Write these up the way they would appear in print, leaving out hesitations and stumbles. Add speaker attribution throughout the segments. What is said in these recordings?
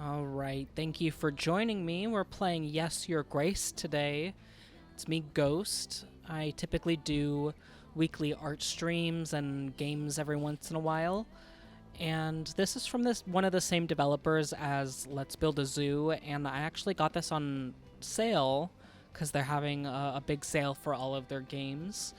Speaker 1: Alright, thank you for joining me. We're playing Yes, Your Grace today. It's me, Ghost. I typically do weekly art streams and games every once in a while. And this is from one of the same developers as Let's Build a Zoo, and I actually got this on sale because they're having a big sale for all of their games.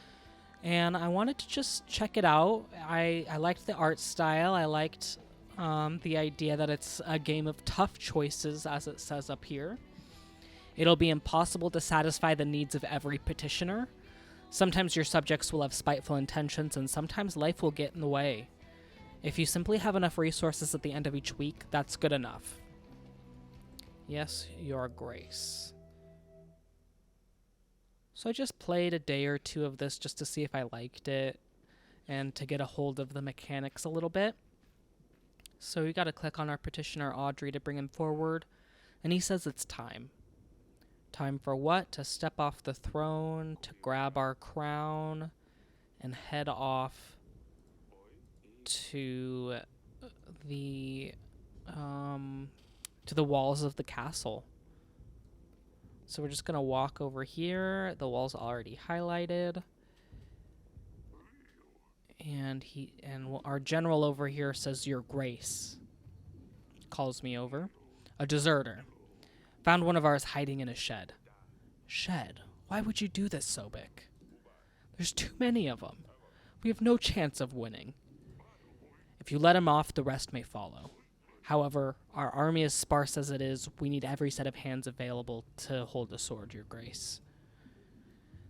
Speaker 1: And I wanted to just check it out. I liked the art style. I liked the idea that it's a game of tough choices, as it says up here. It'll be impossible to satisfy the needs of every petitioner. Sometimes your subjects will have spiteful intentions, and sometimes life will get in the way. If you simply have enough resources at the end of each week, that's good enough. Yes, Your Grace. So I just played a day or two of this just to see if I liked it and to get a hold of the mechanics a little bit. So we gotta click on our petitioner Audrey to bring him forward, and he says it's time. Time for what? To step off the throne, to grab our crown, and head off to the walls of the castle. So we're just gonna walk over here. The wall's already highlighted. And our general over here says, Your Grace. Calls me over. A deserter. Found one of ours hiding in a shed. Shed? Why would you do this, Sobek? There's too many of them. We have no chance of winning. If you let him off, the rest may follow. However, our army is sparse as it is. We need every set of hands available to hold the sword, Your Grace.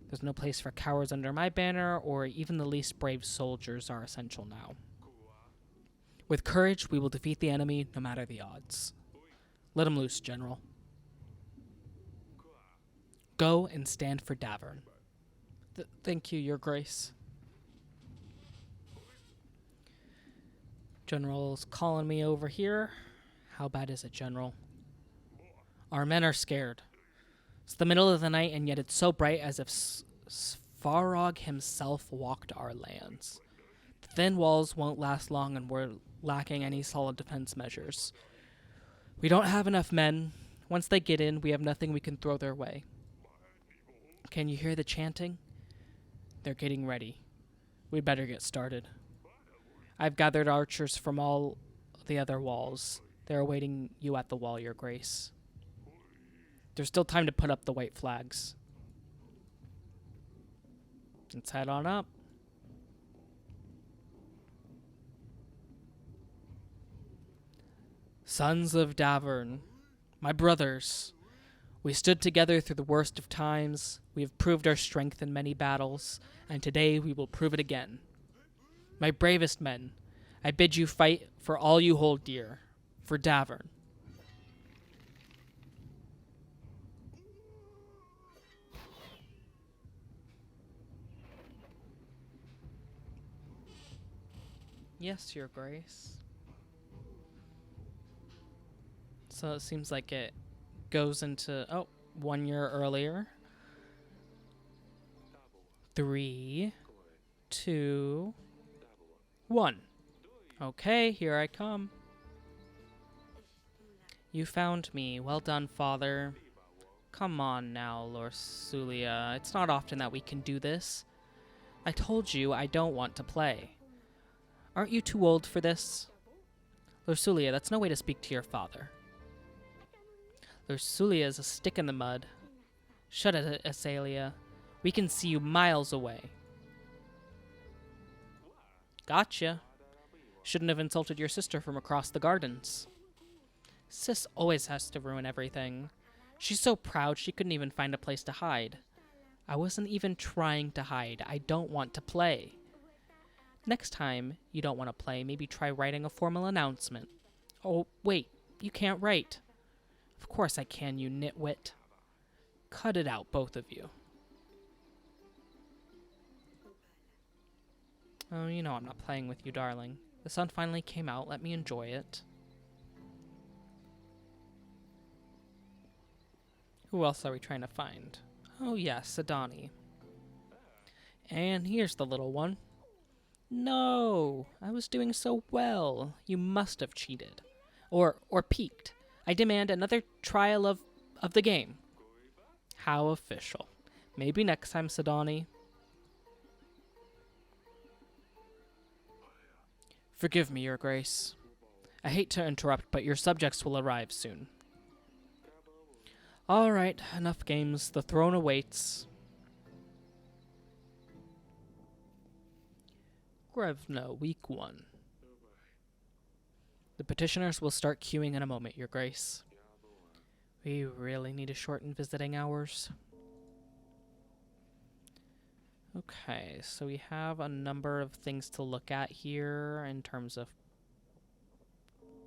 Speaker 1: There's no place for cowards under my banner, or even the least brave soldiers are essential now. With courage, we will defeat the enemy, no matter the odds. Let him loose, General. Go and stand for Davern. Thank you, Your Grace. General's calling me over here. How bad is it, General? Our men are scared. It's the middle of the night, and yet it's so bright as if Svarog himself walked our lands. The thin walls won't last long, and we're lacking any solid defense measures. We don't have enough men. Once they get in, we have nothing we can throw their way. Can you hear the chanting? They're getting ready. We'd better get started. I've gathered archers from all the other walls. They're awaiting you at the wall, Your Grace. There's still time to put up the white flags. Let's head on up. Sons of Davern, my brothers, we stood together through the worst of times. We have proved our strength in many battles, and today we will prove it again. My bravest men, I bid you fight for all you hold dear, for Davern. Yes, Your Grace. So it seems like it goes into, 1 year earlier. 3, 2, 1. Okay, here I come. You found me. Well done, Father. Come on now, Lorsulia. It's not often that we can do this. I told you I don't want to play. Aren't you too old for this? Lorsulia, that's no way to speak to your father. Lorsulia is a stick in the mud. Shut it, Asalia. We can see you miles away. Gotcha. Shouldn't have insulted your sister from across the gardens. Sis always has to ruin everything. She's so proud she couldn't even find a place to hide. I wasn't even trying to hide. I don't want to play. Next time you don't want to play, maybe try writing a formal announcement. Oh, wait, you can't write. Of course I can, you nitwit. Cut it out, both of you. Oh, you know I'm not playing with you, darling. The sun finally came out. Let me enjoy it. Who else are we trying to find? Oh, yes, Adani. And here's the little one. No, I was doing so well. You must have cheated. Or peeked. I demand another trial of the game. How official. Maybe next time, Sidani. Forgive me, Your Grace. I hate to interrupt, but your subjects will arrive soon. All right, enough games. The throne awaits. Grevno, week 1. The petitioners will start queuing in a moment, Your Grace. We really need to shorten visiting hours. Okay, so we have a number of things to look at here in terms of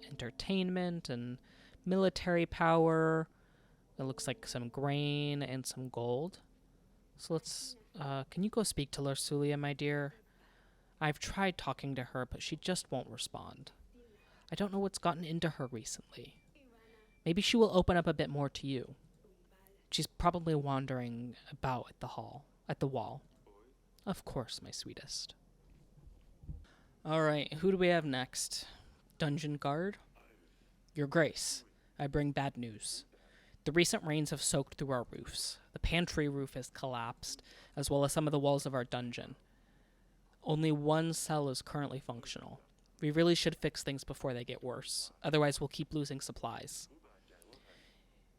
Speaker 1: entertainment and military power. It looks like some grain and some gold. So let's, can you go speak to Larsulia, my dear? I've tried talking to her, but she just won't respond. I don't know what's gotten into her recently. Maybe she will open up a bit more to you. She's probably wandering about at the wall. Of course, my sweetest. Alright, who do we have next? Dungeon Guard? Your Grace, I bring bad news. The recent rains have soaked through our roofs. The pantry roof has collapsed, as well as some of the walls of our dungeon. Only one cell is currently functional. We really should fix things before they get worse. Otherwise, we'll keep losing supplies.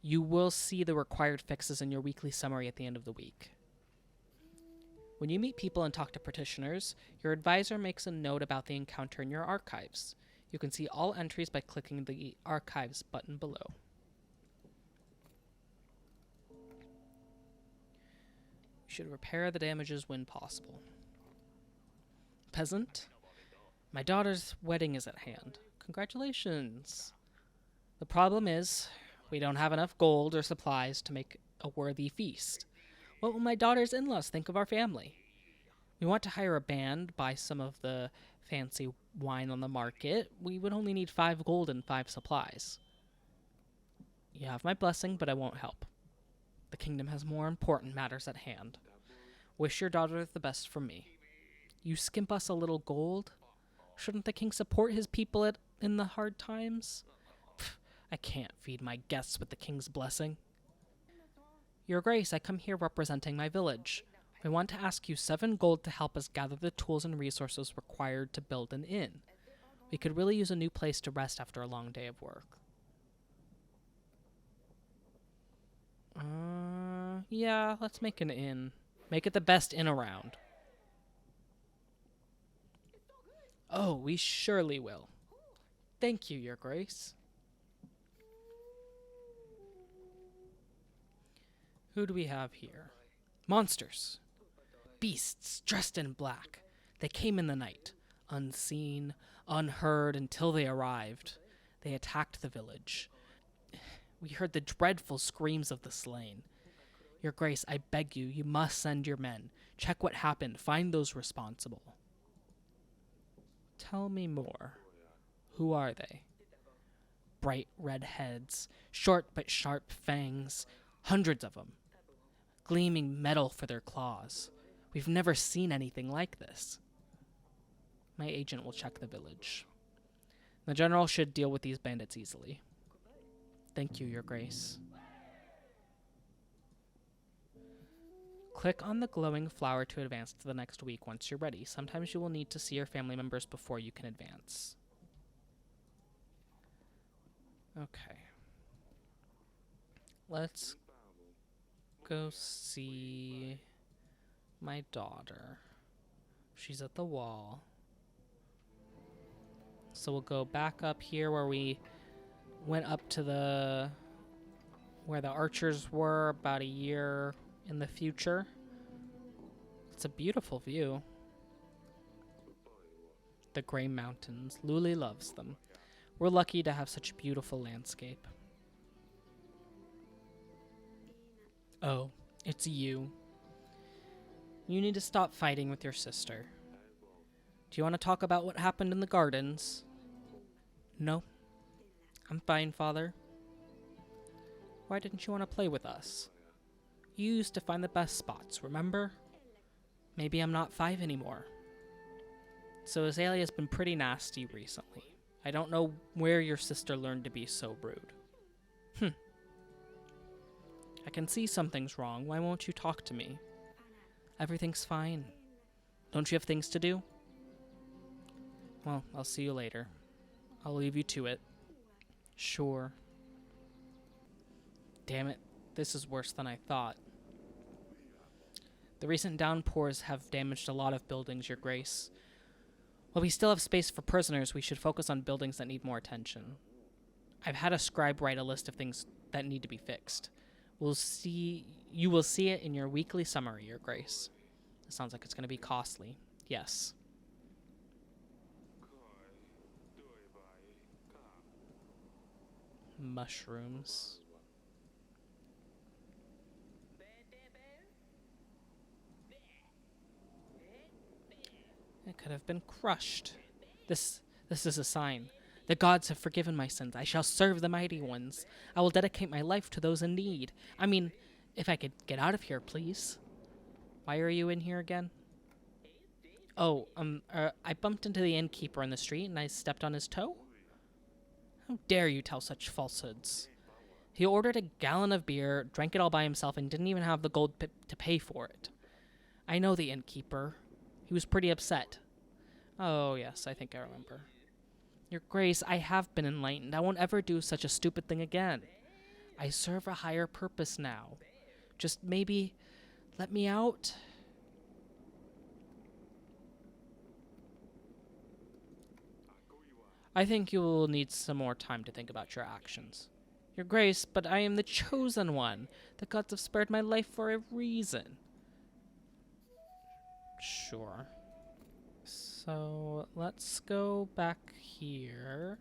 Speaker 1: You will see the required fixes in your weekly summary at the end of the week. When you meet people and talk to petitioners, your advisor makes a note about the encounter in your archives. You can see all entries by clicking the Archives button below. You should repair the damages when possible. Peasant, my daughter's wedding is at hand. Congratulations. The problem is, we don't have enough gold or supplies to make a worthy feast. What will my daughter's in-laws think of our family? We want to hire a band, buy some of the fancy wine on the market. We would only need 5 gold and 5 supplies. You have my blessing, but I won't help. The kingdom has more important matters at hand. Wish your daughter the best from me. You skimp us a little gold? Shouldn't the king support his people in the hard times? Pfft, I can't feed my guests with the king's blessing. Your Grace, I come here representing my village. We want to ask you 7 gold to help us gather the tools and resources required to build an inn. We could really use a new place to rest after a long day of work. Yeah, let's make an inn. Make it the best inn around. Oh, we surely will. Thank you, Your Grace. Who do we have here? Monsters. Beasts dressed in black. They came in the night, unseen, unheard until they arrived. They attacked the village. We heard the dreadful screams of the slain. Your Grace, I beg you, you must send your men. Check what happened. Find those responsible. Tell me more. Who are they? Bright red heads, short but sharp fangs, hundreds of them. Gleaming metal for their claws. We've never seen anything like this. My agent will check the village. The general should deal with these bandits easily. Thank you, Your Grace. Click on the glowing flower to advance to the next week once you're ready. Sometimes you will need to see your family members before you can advance. Okay. Let's go see my daughter. She's at the wall. So we'll go back up here where we went up to where the archers were about a year in the future. It's a beautiful view. The Grey Mountains. Luli loves them. We're lucky to have such a beautiful landscape. Oh, it's you. You need to stop fighting with your sister. Do you want to talk about what happened in the gardens? No. I'm fine, Father. Why didn't you want to play with us? You used to find the best spots, remember? Maybe I'm not 5 anymore. So Azalea's been pretty nasty recently. I don't know where your sister learned to be so rude. I can see something's wrong. Why won't you talk to me? Everything's fine. Don't you have things to do? Well, I'll see you later. I'll leave you to it. Sure. Damn it. This is worse than I thought. The recent downpours have damaged a lot of buildings, Your Grace. While we still have space for prisoners, we should focus on buildings that need more attention. I've had a scribe write a list of things that need to be fixed. You will see it in your weekly summary, Your Grace. It sounds like it's going to be costly. Yes. Mushrooms. It could have been crushed. This is a sign. The gods have forgiven my sins. I shall serve the mighty ones. I will dedicate my life to those in need. I mean, if I could get out of here, please. Why are you in here again? Oh, I bumped into the innkeeper in the street and I stepped on his toe? How dare you tell such falsehoods? He ordered a gallon of beer, drank it all by himself, and didn't even have the gold to pay for it. I know the innkeeper. He was pretty upset. Oh, yes, I think I remember. Your Grace, I have been enlightened. I won't ever do such a stupid thing again. I serve a higher purpose now. Just maybe let me out. I think you will need some more time to think about your actions. Your Grace, but I am the chosen one. The gods have spared my life for a reason. Sure. So, let's go back here.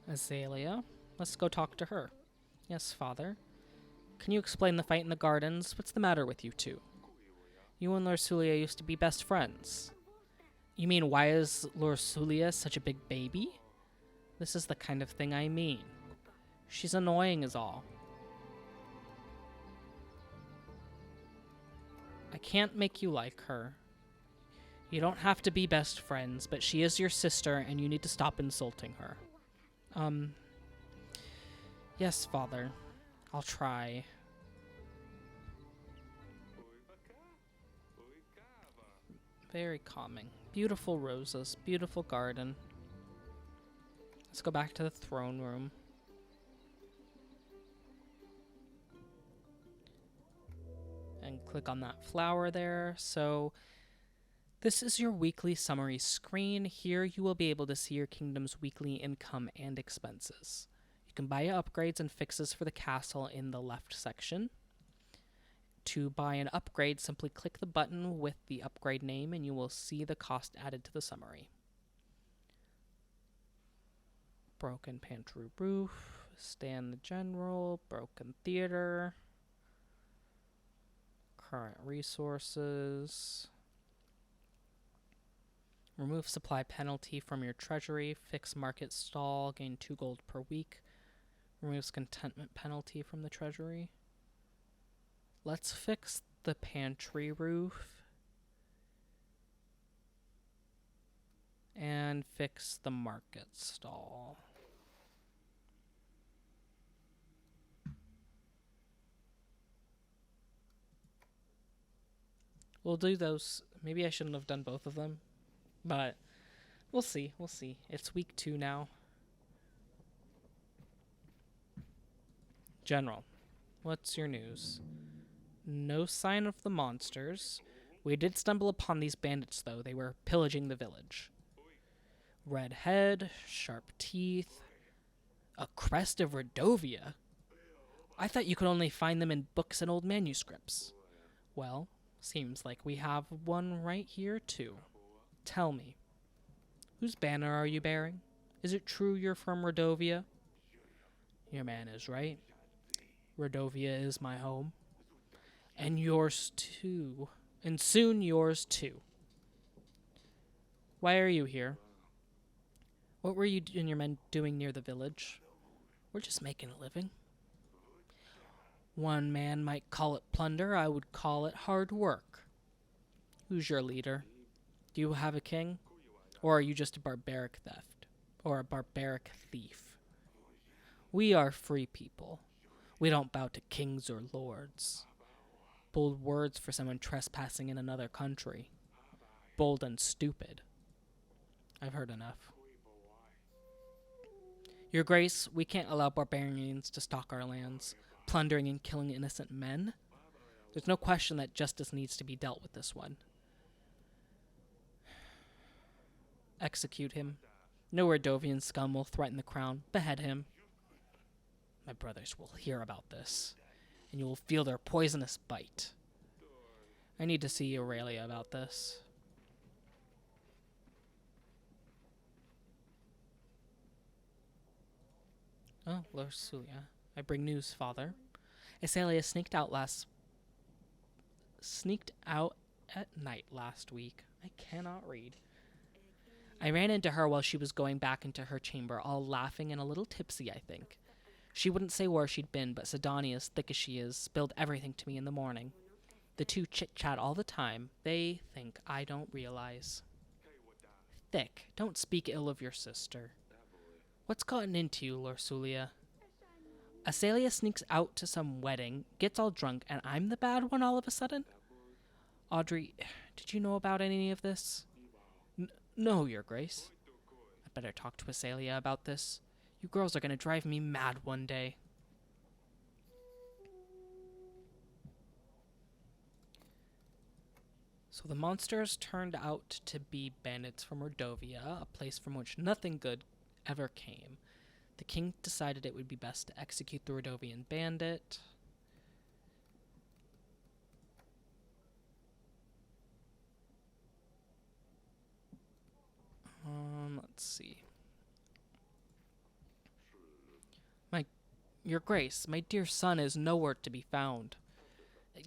Speaker 1: Azalea. Let's go talk to her. Yes, Father. Can you explain the fight in the gardens? What's the matter with you two? You and Lorsulia used to be best friends. You mean, why is Lorsulia such a big baby? This is the kind of thing I mean. She's annoying is all. I can't make you like her. You don't have to be best friends, but she is your sister and you need to stop insulting her. Yes, Father. I'll try. Very calming. Beautiful roses, beautiful garden. Let's go back to the throne room. And click on that flower there. So this is your weekly summary screen. Here you will be able to see your kingdom's weekly income and expenses. You can buy upgrades and fixes for the castle in the left section. To buy an upgrade, simply click the button with the upgrade name and you will see the cost added to the summary. Broken pantry roof, stand the general, broken theater, current resources, remove supply penalty from your treasury, fix market stall, gain 2 gold per week, removes contentment penalty from the treasury. Let's fix the pantry roof and fix the market stall. We'll do those. Maybe I shouldn't have done both of them, but we'll see. We'll see. It's week 2 now. General, what's your news? No sign of the monsters. We did stumble upon these bandits, though. They were pillaging the village. Red head, sharp teeth, a crest of Redovia. I thought you could only find them in books and old manuscripts. Well, seems like we have one right here, too. Tell me, whose banner are you bearing? Is it true you're from Redovia? Your man is right. Redovia is my home. And yours, too. And soon yours, too. Why are you here? What were you and your men doing near the village? We're just making a living. One man might call it plunder, I would call it hard work. Who's your leader? Do you have a king? Or are you just a barbaric theft? or a barbaric thief. We are free people. We don't bow to kings or lords. Bold words for someone trespassing in another country. Bold and stupid. I've heard enough. Your Grace, we can't allow barbarians to stalk our lands, plundering and killing innocent men. There's no question that justice needs to be dealt with this one. Execute him. No Redovian scum will threaten the crown. Behead him. My brothers will hear about this, and you will feel their poisonous bite. I need to see Aurelia about this. Oh, Lorsulia. I bring news, father. Asalia sneaked out at night last week. I cannot read. I ran into her while she was going back into her chamber, all laughing and a little tipsy, I think. She wouldn't say where she'd been, but Sidonia, as thick as she is, spilled everything to me in the morning. The two chit-chat all the time. They think I don't realize. Thick, don't speak ill of your sister. What's gotten into you, Lorsulia? Asalia sneaks out to some wedding, gets all drunk, and I'm the bad one all of a sudden? Audrey, did you know about any of this? No, Your Grace. I'd better talk to Asalia about this. You girls are going to drive me mad one day. So the monsters turned out to be bandits from Rodovia, a place from which nothing good ever came. The king decided it would be best to execute the Rodovian bandit. Let's see. Your Grace, my dear son is nowhere to be found.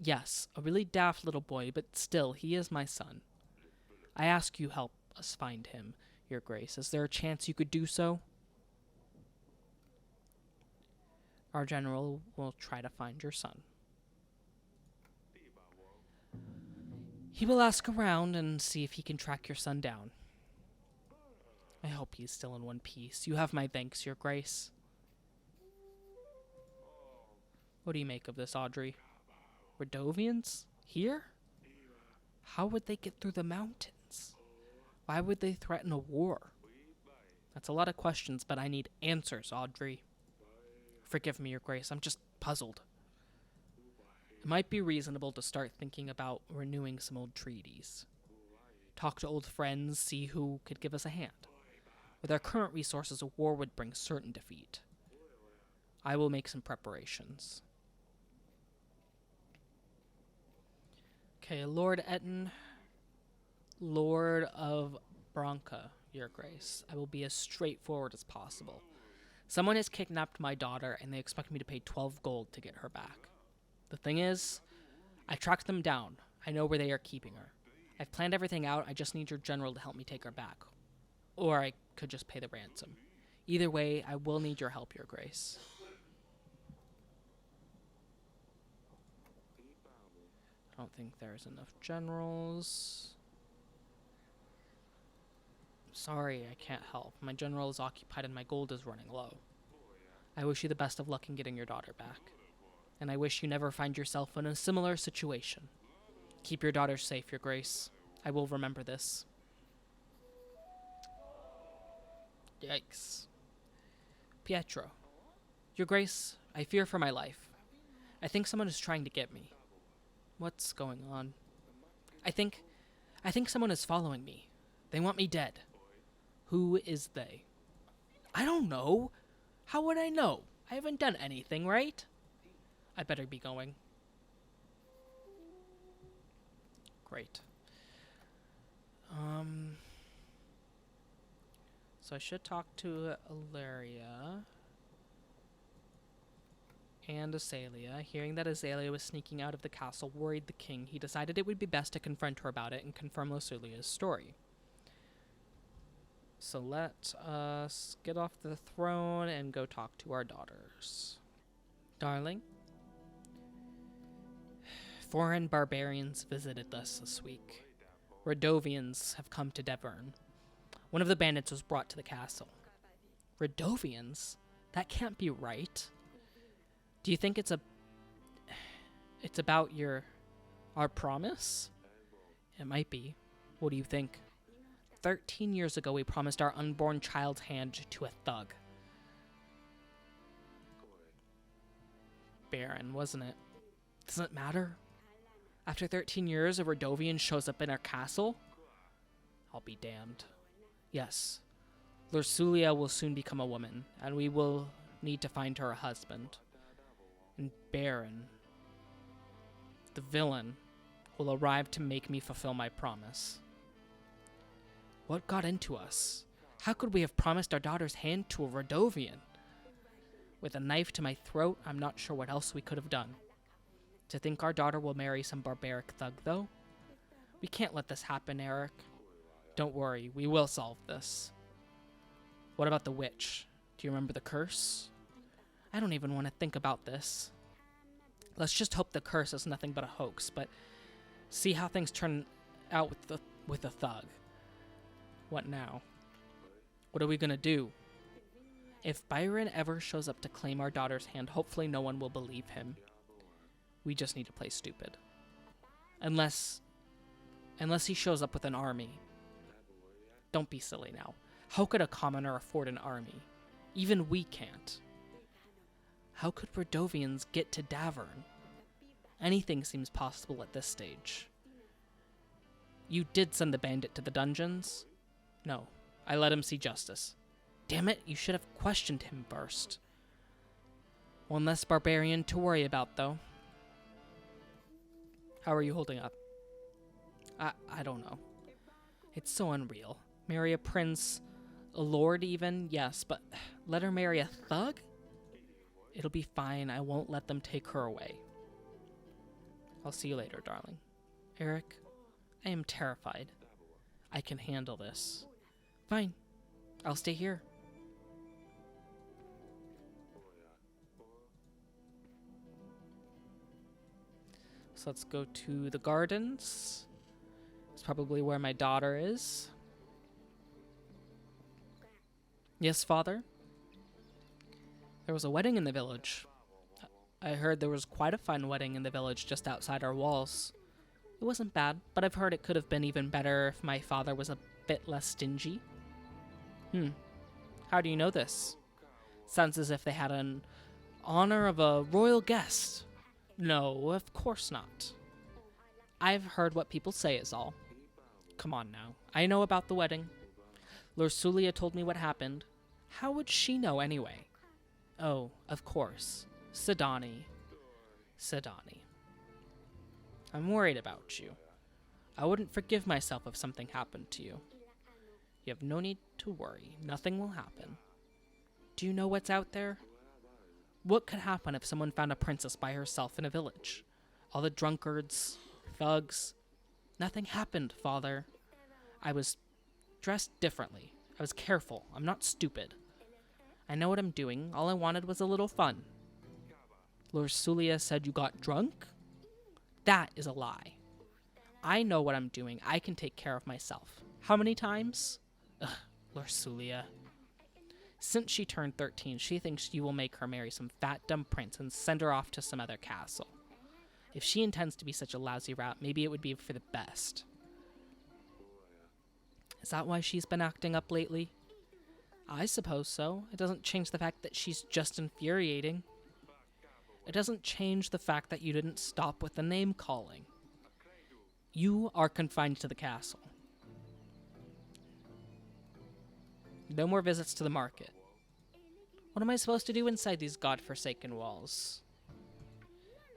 Speaker 1: Yes, a really daft little boy, but still, he is my son. I ask you help us find him, Your Grace. Is there a chance you could do so? Our general will try to find your son. He will ask around and see if he can track your son down. I hope he's still in one piece. You have my thanks, Your Grace. What do you make of this, Audrey? Redovians? Here? How would they get through the mountains? Why would they threaten a war? That's a lot of questions, but I need answers, Audrey. Forgive me, Your Grace, I'm just puzzled. It might be reasonable to start thinking about renewing some old treaties. Talk to old friends, see who could give us a hand. With our current resources, a war would bring certain defeat. I will make some preparations. Okay, Lord Etten, Lord of Branca, Your Grace. I will be as straightforward as possible. Someone has kidnapped my daughter, and they expect me to pay 12 gold to get her back. The thing is, I tracked them down. I know where they are keeping her. I've planned everything out. I just need your general to help me take her back. Or I could just pay the ransom. Either way, I will need your help, Your Grace. I don't think there's enough generals. Sorry, I can't help. My general is occupied and my gold is running low. I wish you the best of luck in getting your daughter back. And I wish you never find yourself in a similar situation. Keep your daughter safe, Your Grace. I will remember this. Yikes. Pietro. Your Grace, I fear for my life. I think someone is trying to get me. What's going on? I think someone is following me. They want me dead. Who is they? I don't know. How would I know? I haven't done anything, right? I better be going. Great. So I should talk to Ilaria and Asalia. Hearing that Asalia was sneaking out of the castle worried the king. He decided it would be best to confront her about it and confirm Lorsulia's story. So let us get off the throne and go talk to our daughters. Darling, foreign barbarians visited us this week. Rodovians have come to Devern. One of the bandits was brought to the castle. Redovians? That can't be right. Do you think it's about our promise? It might be. What do you think? 13 years ago, we promised our unborn child's hand to a thug. Barren, wasn't it? Doesn't it matter? After 13 years, a Redovian shows up in our castle? I'll be damned. Yes. Lursulia will soon become a woman, and we will need to find her a husband. And Baron, the villain, will arrive to make me fulfill my promise. What got into us? How could we have promised our daughter's hand to a Redovian? With a knife to my throat, I'm not sure what else we could have done. To think our daughter will marry some barbaric thug, though? We can't let this happen, Eric. Don't worry, we will solve this. What about the witch? Do you remember the curse? I don't even want to think about this. Let's just hope the curse is nothing but a hoax, but see how things turn out with the thug. What now? What are we gonna do? If Byron ever shows up to claim our daughter's hand, hopefully no one will believe him. We just need to play stupid. Unless he shows up with an army. Don't be silly now. How could a commoner afford an army? Even we can't. How could Redovians get to Davern? Anything seems possible at this stage. You did send the bandit to the dungeons? No, I let him see justice. Damn it, you should have questioned him first. One less barbarian to worry about, though. How are you holding up? I don't know. It's so unreal. Marry a prince, a lord even, yes, but let her marry a thug? It'll be fine, I won't let them take her away. I'll see you later, darling. Eric, I am terrified. I can handle this. Fine, I'll stay here. So let's go to the gardens. It's probably where my daughter is. Yes, father? There was a wedding in the village. I heard there was quite a fine wedding in the village just outside our walls. It wasn't bad, but I've heard it could have been even better if my father was a bit less stingy. How do you know this? Sounds as if they had an honor of a royal guest. No, of course not. I've heard what people say is all. Come on now. I know about the wedding. Lursulia told me what happened. How would she know anyway? Oh, of course. Sidani. I'm worried about you. I wouldn't forgive myself if something happened to you. You have no need to worry. Nothing will happen. Do you know what's out there? What could happen if someone found a princess by herself in a village? All the drunkards, thugs. Nothing happened, father. I was dressed differently. I was careful. I'm not stupid. I know what I'm doing. All I wanted was a little fun. Lursulia said you got drunk? That is a lie. I know what I'm doing. I can take care of myself. How many times? Ugh, Lursulia. Since she turned 13, she thinks you will make her marry some fat, dumb prince and send her off to some other castle. If she intends to be such a lousy rat, maybe it would be for the best. Is that why she's been acting up lately? I suppose so. It doesn't change the fact that she's just infuriating. It doesn't change the fact that you didn't stop with the name-calling. You are confined to the castle. No more visits to the market. What am I supposed to do inside these godforsaken walls?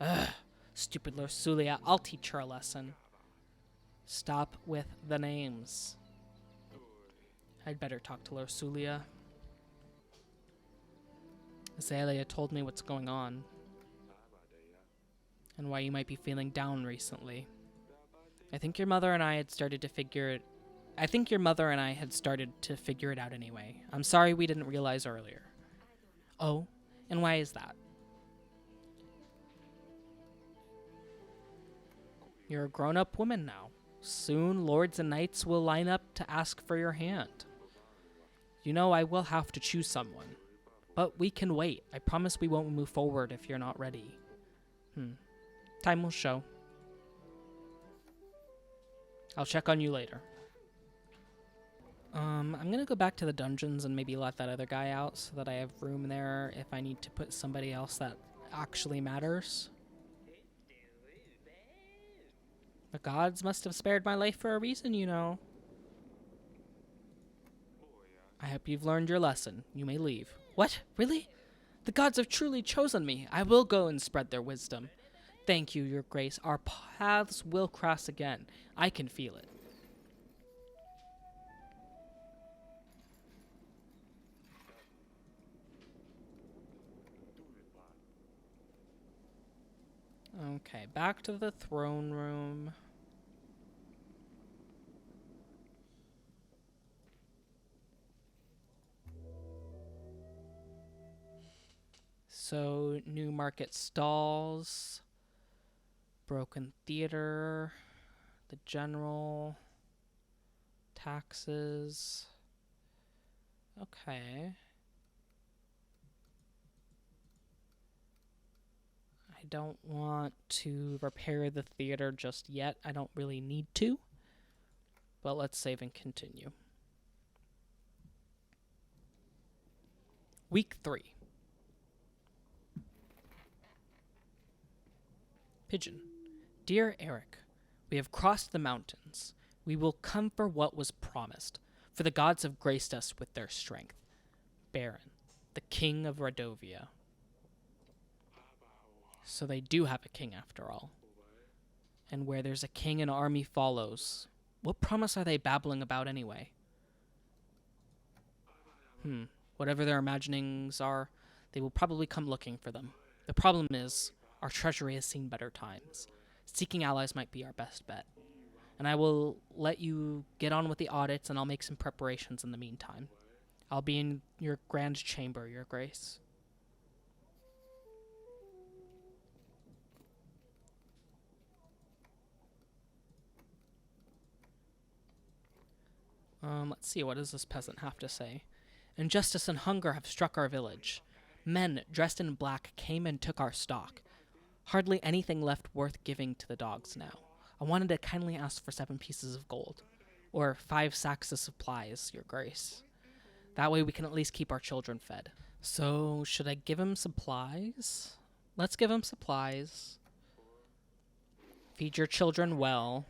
Speaker 1: Ugh, stupid Lursulia. I'll teach her a lesson. Stop with the names. I'd better talk to Lursulia. Azalea told me what's going on. And why you might be feeling down recently. I think your mother and I had started to figure it out anyway. I'm sorry we didn't realize earlier. Oh, and why is that? You're a grown-up woman now. Soon, lords and knights will line up to ask for your hand. You know I will have to choose someone. But we can wait. I promise we won't move forward if you're not ready. Time will show. I'll check on you later. I'm gonna go back to the dungeons and maybe let that other guy out so that I have room there if I need to put somebody else that actually matters. The gods must have spared my life for a reason, you know. I hope you've learned your lesson. You may leave. What? Really? The gods have truly chosen me. I will go and spread their wisdom. Thank you, Your Grace. Our paths will cross again. I can feel it. Okay, back to the throne room. So, New Market stalls, Broken Theater, the General, taxes. Okay. I don't want to repair the theater just yet. I don't really need to. But let's save and continue. Week 3. Pigeon. Dear Eric, we have crossed the mountains. We will come for what was promised, for the gods have graced us with their strength. Baron, the king of Radovia. So they do have a king after all. And where there's a king, an army follows. What promise are they babbling about anyway? Whatever their imaginings are, they will probably come looking for them. The problem is, our treasury has seen better times. Seeking allies might be our best bet. And I will let you get on with the audits, and I'll make some preparations in the meantime. I'll be in your grand chamber, Your Grace. Let's see, what does this peasant have to say? Injustice and hunger have struck our village. Men dressed in black came and took our stock. Hardly anything left worth giving to the dogs now. I wanted to kindly ask for 7 pieces of gold. Or 5 sacks of supplies, Your Grace. That way we can at least keep our children fed. So, should I give him supplies? Let's give him supplies. Feed your children well.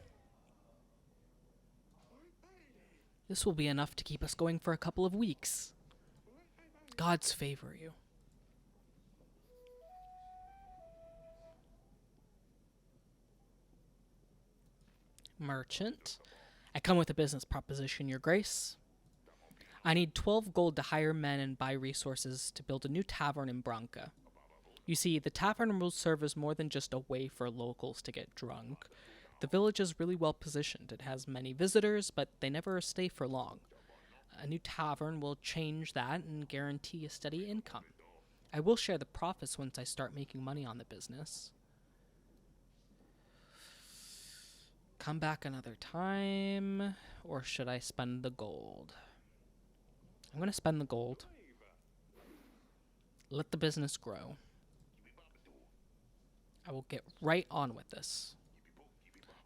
Speaker 1: This will be enough to keep us going for a couple of weeks. Gods favor you. Merchant. I come with a business proposition, Your Grace. I need 12 gold to hire men and buy resources to build a new tavern in Branca. You see, the tavern will serve as more than just a way for locals to get drunk. The village is really well positioned. It has many visitors, but they never stay for long. A new tavern will change that and guarantee a steady income. I will share the profits once I start making money on the business. Come back another time, or should I spend the gold? I'm going to spend the gold. Let the business grow. I will get right on with this.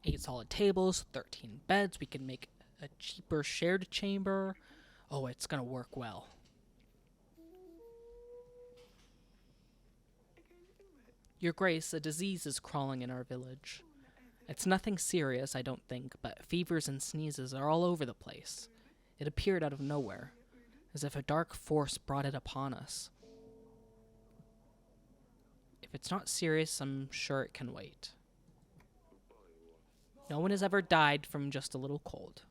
Speaker 1: 8 solid tables, 13 beds. We can make a cheaper shared chamber. Oh, it's going to work well. Your Grace, a disease is crawling in our village. It's nothing serious, I don't think, but fevers and sneezes are all over the place. It appeared out of nowhere, as if a dark force brought it upon us. If it's not serious, I'm sure it can wait. No one has ever died from just a little cold.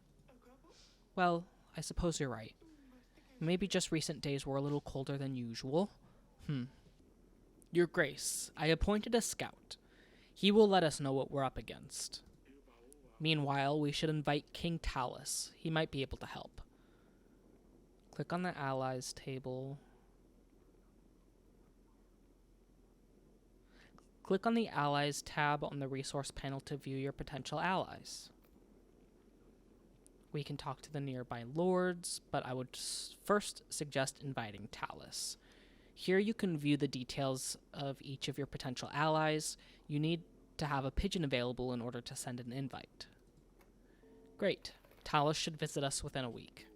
Speaker 1: Well, I suppose you're right. Maybe just recent days were a little colder than usual. Your Grace, I appointed a scout. He will let us know what we're up against. Meanwhile, we should invite King Talus. He might be able to help. Click on the Allies table. Click on the Allies tab on the resource panel to view your potential allies. We can talk to the nearby lords, but I would first suggest inviting Talus. Here you can view the details of each of your potential allies. You need to have a pigeon available in order to send an invite. Great. Talus should visit us within a week.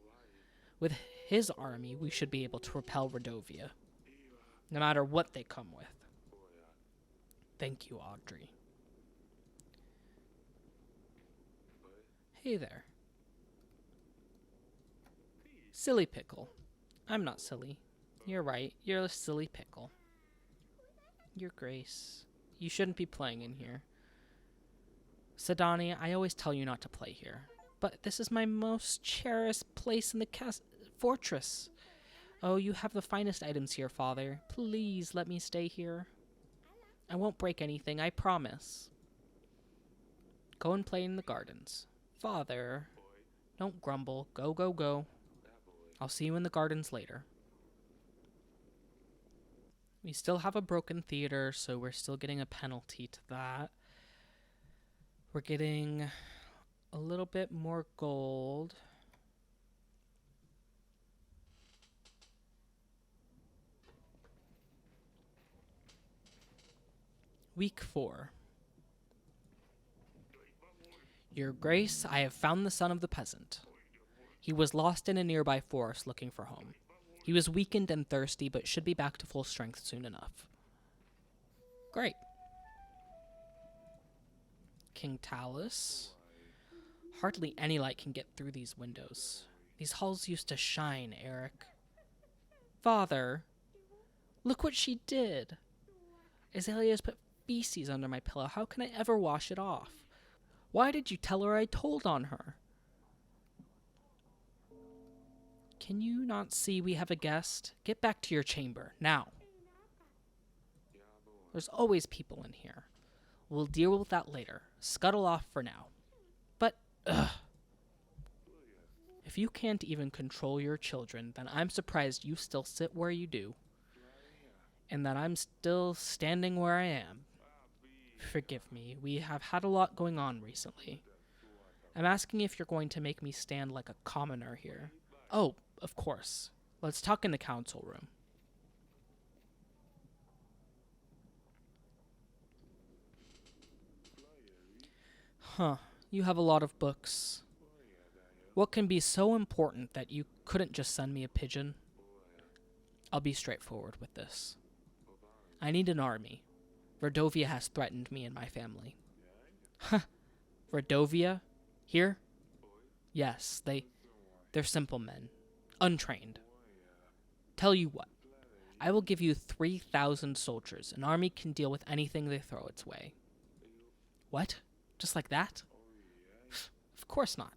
Speaker 1: With his army, we should be able to repel Redovia, no matter what they come with. Thank you, Audrey. Hey there. Silly pickle. I'm not silly. You're right, you're a silly pickle. Your Grace. You shouldn't be playing in here. Sedani, I always tell you not to play here. But this is my most cherished place in the fortress. Oh, you have the finest items here, Father. Please let me stay here. I won't break anything, I promise. Go and play in the gardens. Father, don't grumble. Go, go, go. I'll see you in the gardens later. We still have a broken theater, so we're still getting a penalty to that. We're getting a little bit more gold. Week 4. Your Grace, I have found the son of the peasant. He was lost in a nearby forest looking for home. He was weakened and thirsty, but should be back to full strength soon enough. Great. King Talus. Hardly any light can get through these windows. These halls used to shine, Eric. Father, look what she did. Azalea's put feces under my pillow. How can I ever wash it off? Why did you tell her I told on her? Can you not see we have a guest? Get back to your chamber, now. There's always people in here. We'll deal with that later. Scuttle off for now. But, if you can't even control your children, then I'm surprised you still sit where you do. And that I'm still standing where I am. Forgive me, we have had a lot going on recently. I'm asking if you're going to make me stand like a commoner here. Oh, of course. Let's talk in the council room. Huh, you have a lot of books. What can be so important that you couldn't just send me a pigeon? I'll be straightforward with this. I need an army. Redovia has threatened me and my family. Huh, Redovia? Here? Yes, they're simple men. Untrained. Tell you what, I will give you 3,000 soldiers. An army can deal with anything they throw its way. What? Just like that? Of course not.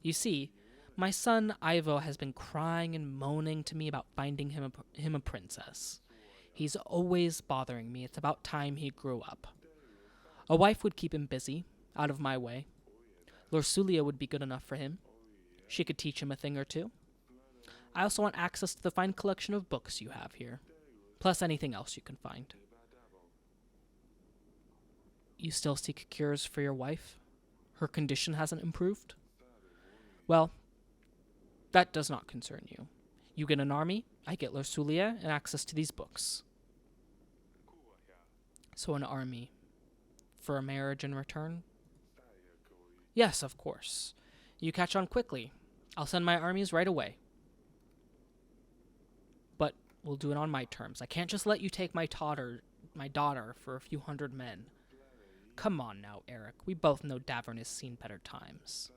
Speaker 1: You see, my son Ivo has been crying and moaning to me about finding him a princess. He's always bothering me. It's about time he grew up. A wife would keep him busy, out of my way. Lorsulia would be good enough for him. She could teach him a thing or two. I also want access to the fine collection of books you have here, plus anything else you can find. You still seek cures for your wife? Her condition hasn't improved? Well, that does not concern you. You get an army, I get Lorsulia, and access to these books. So an army. For a marriage in return? Yes, of course. You catch on quickly. I'll send my armies right away. But we'll do it on my terms. I can't just let you take my daughter for a few hundred men. Come on now, Eric. We both know Davern has seen better times.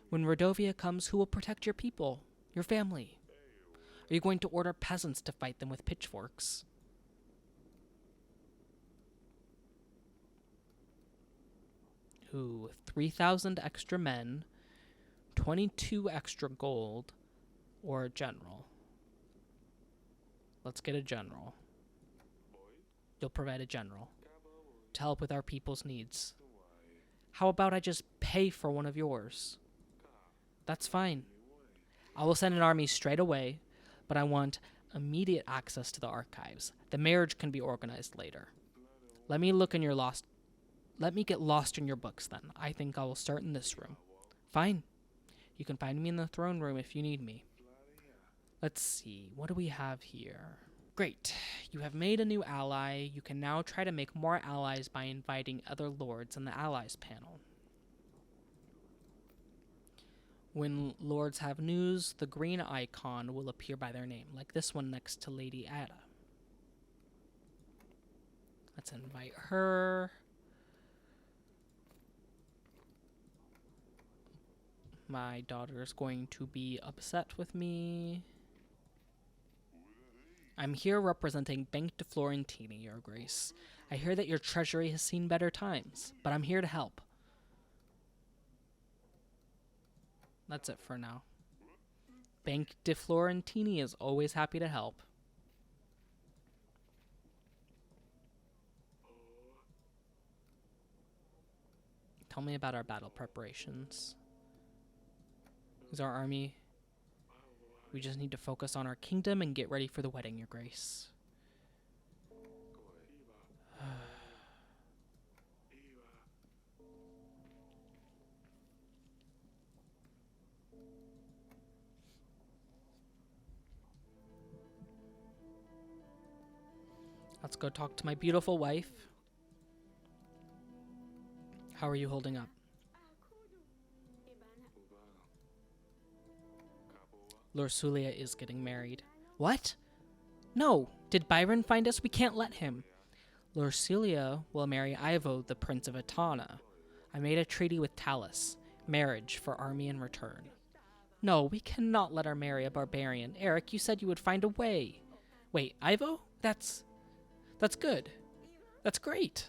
Speaker 1: When Redovia comes, who will protect your people? Your family? Are you going to order peasants to fight them with pitchforks? Ooh, 3,000 extra men, 22 extra gold, or a general. Let's get a general. You'll provide a general to help with our people's needs. How about I just pay for one of yours? That's fine. I will send an army straight away, but I want immediate access to the archives. The marriage can be organized later. Let me get lost in your books then. I think I will start in this room. Fine. You can find me in the throne room if you need me. Let's see, what do we have here? Great, you have made a new ally. You can now try to make more allies by inviting other lords in the allies panel. When lords have news, the green icon will appear by their name, like this one next to Lady Ada. Let's invite her. My daughter is going to be upset with me. I'm here representing Bank de Florentini, Your Grace. I hear that your treasury has seen better times, but I'm here to help. That's it for now. Bank de Florentini is always happy to help. Tell me about our battle preparations. Is our army? We just need to focus on our kingdom and get ready for the wedding, Your Grace. Let's go talk to my beautiful wife. How are you holding up? Lorsulia is getting married. What? No! Did Byron find us? We can't let him. Lorsulia will marry Ivo, the Prince of Etana. I made a treaty with Talus. Marriage for army in return. No, we cannot let her marry a barbarian. Eric, you said you would find a way. Wait, Ivo? That's good. That's great.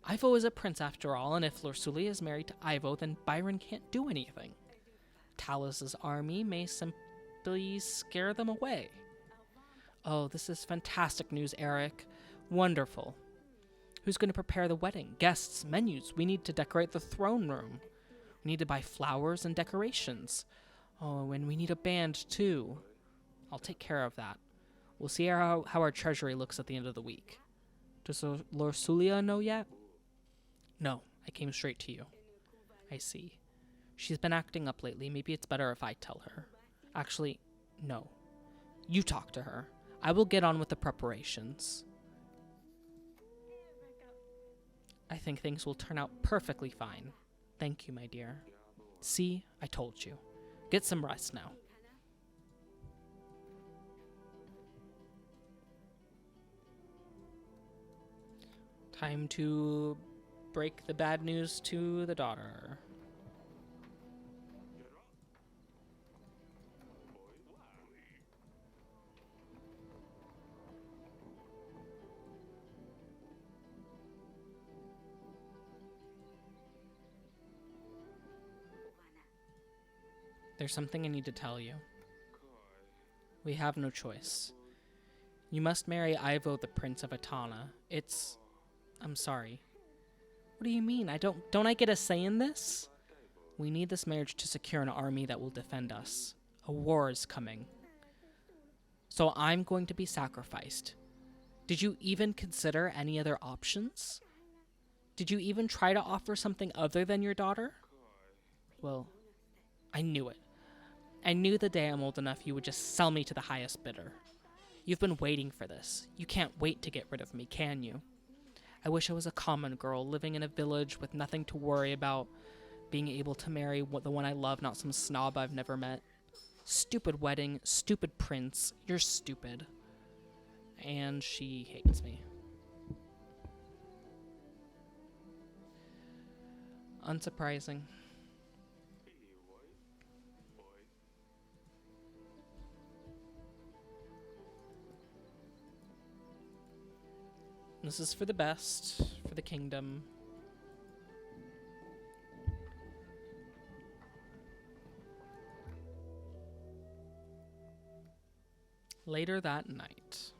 Speaker 1: Ivo is a prince after all, and if Lorsulia is married to Ivo, then Byron can't do anything. Talus's army may simply scare them away. Oh, this is fantastic news, Eric. Wonderful. Who's going to prepare the wedding? Guests, menus. We need to decorate the throne room. We need to buy flowers and decorations. Oh, and we need a band, too. I'll take care of that. We'll see how our treasury looks at the end of the week. Does Lorsulia know yet? No, I came straight to you. I see. She's been acting up lately. Maybe it's better if I tell her. Actually, no. You talk to her. I will get on with the preparations. I think things will turn out perfectly fine. Thank you, my dear. See, I told you. Get some rest now. Time to break the bad news to the daughter. There's something I need to tell you. We have no choice. You must marry Ivo, the Prince of Etana. I'm sorry. What do you mean? Don't I get a say in this? We need this marriage to secure an army that will defend us. A war is coming. So I'm going to be sacrificed. Did you even consider any other options? Did you even try to offer something other than your daughter? Well, I knew it. I knew the day I'm old enough you would just sell me to the highest bidder. You've been waiting for this. You can't wait to get rid of me, can you? I wish I was a common girl living in a village with nothing to worry about, being able to marry the one I love, not some snob I've never met. Stupid wedding, stupid prince, you're stupid. And she hates me. Unsurprising. This is for the best, for the kingdom. Later that night.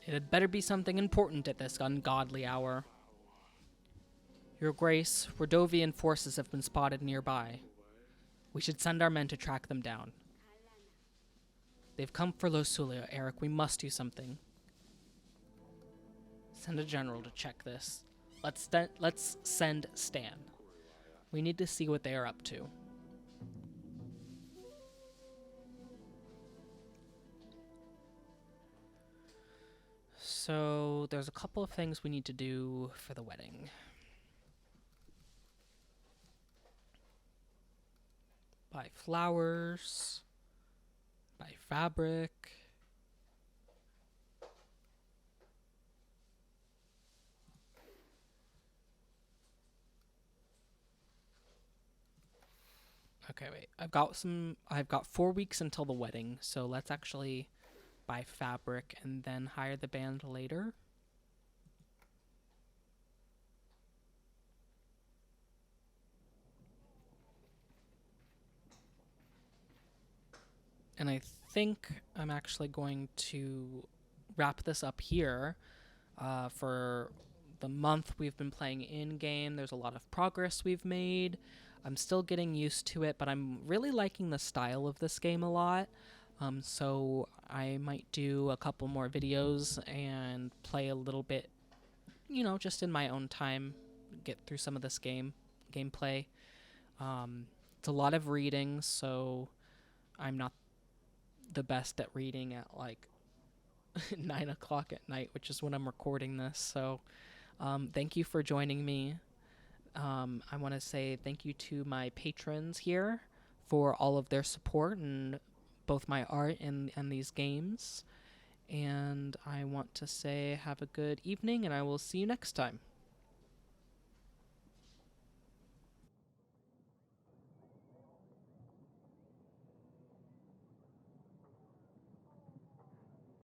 Speaker 1: It had better be something important at this ungodly hour. Your Grace, Rodovian forces have been spotted nearby. We should send our men to track them down. They've come for Lorsulia, Eric. We must do something. Send a general to check this. Let's send Stan. We need to see what they are up to. So there's a couple of things we need to do for the wedding. Buy flowers, buy fabric. Okay, wait. I've got 4 weeks until the wedding, so let's actually buy fabric and then hire the band later. And I think I'm actually going to wrap this up here for the month we've been playing in game. There's a lot of progress we've made. I'm still getting used to it, but I'm really liking the style of this game a lot. So I might do a couple more videos and play a little bit, just in my own time, get through some of this gameplay. It's a lot of reading, so I'm not the best at reading at like 9 o'clock at night, which is when I'm recording this. So thank you for joining me. I want to say thank you to my patrons here for all of their support and both my art and these games. And I want to say have a good evening, and I will see you next time.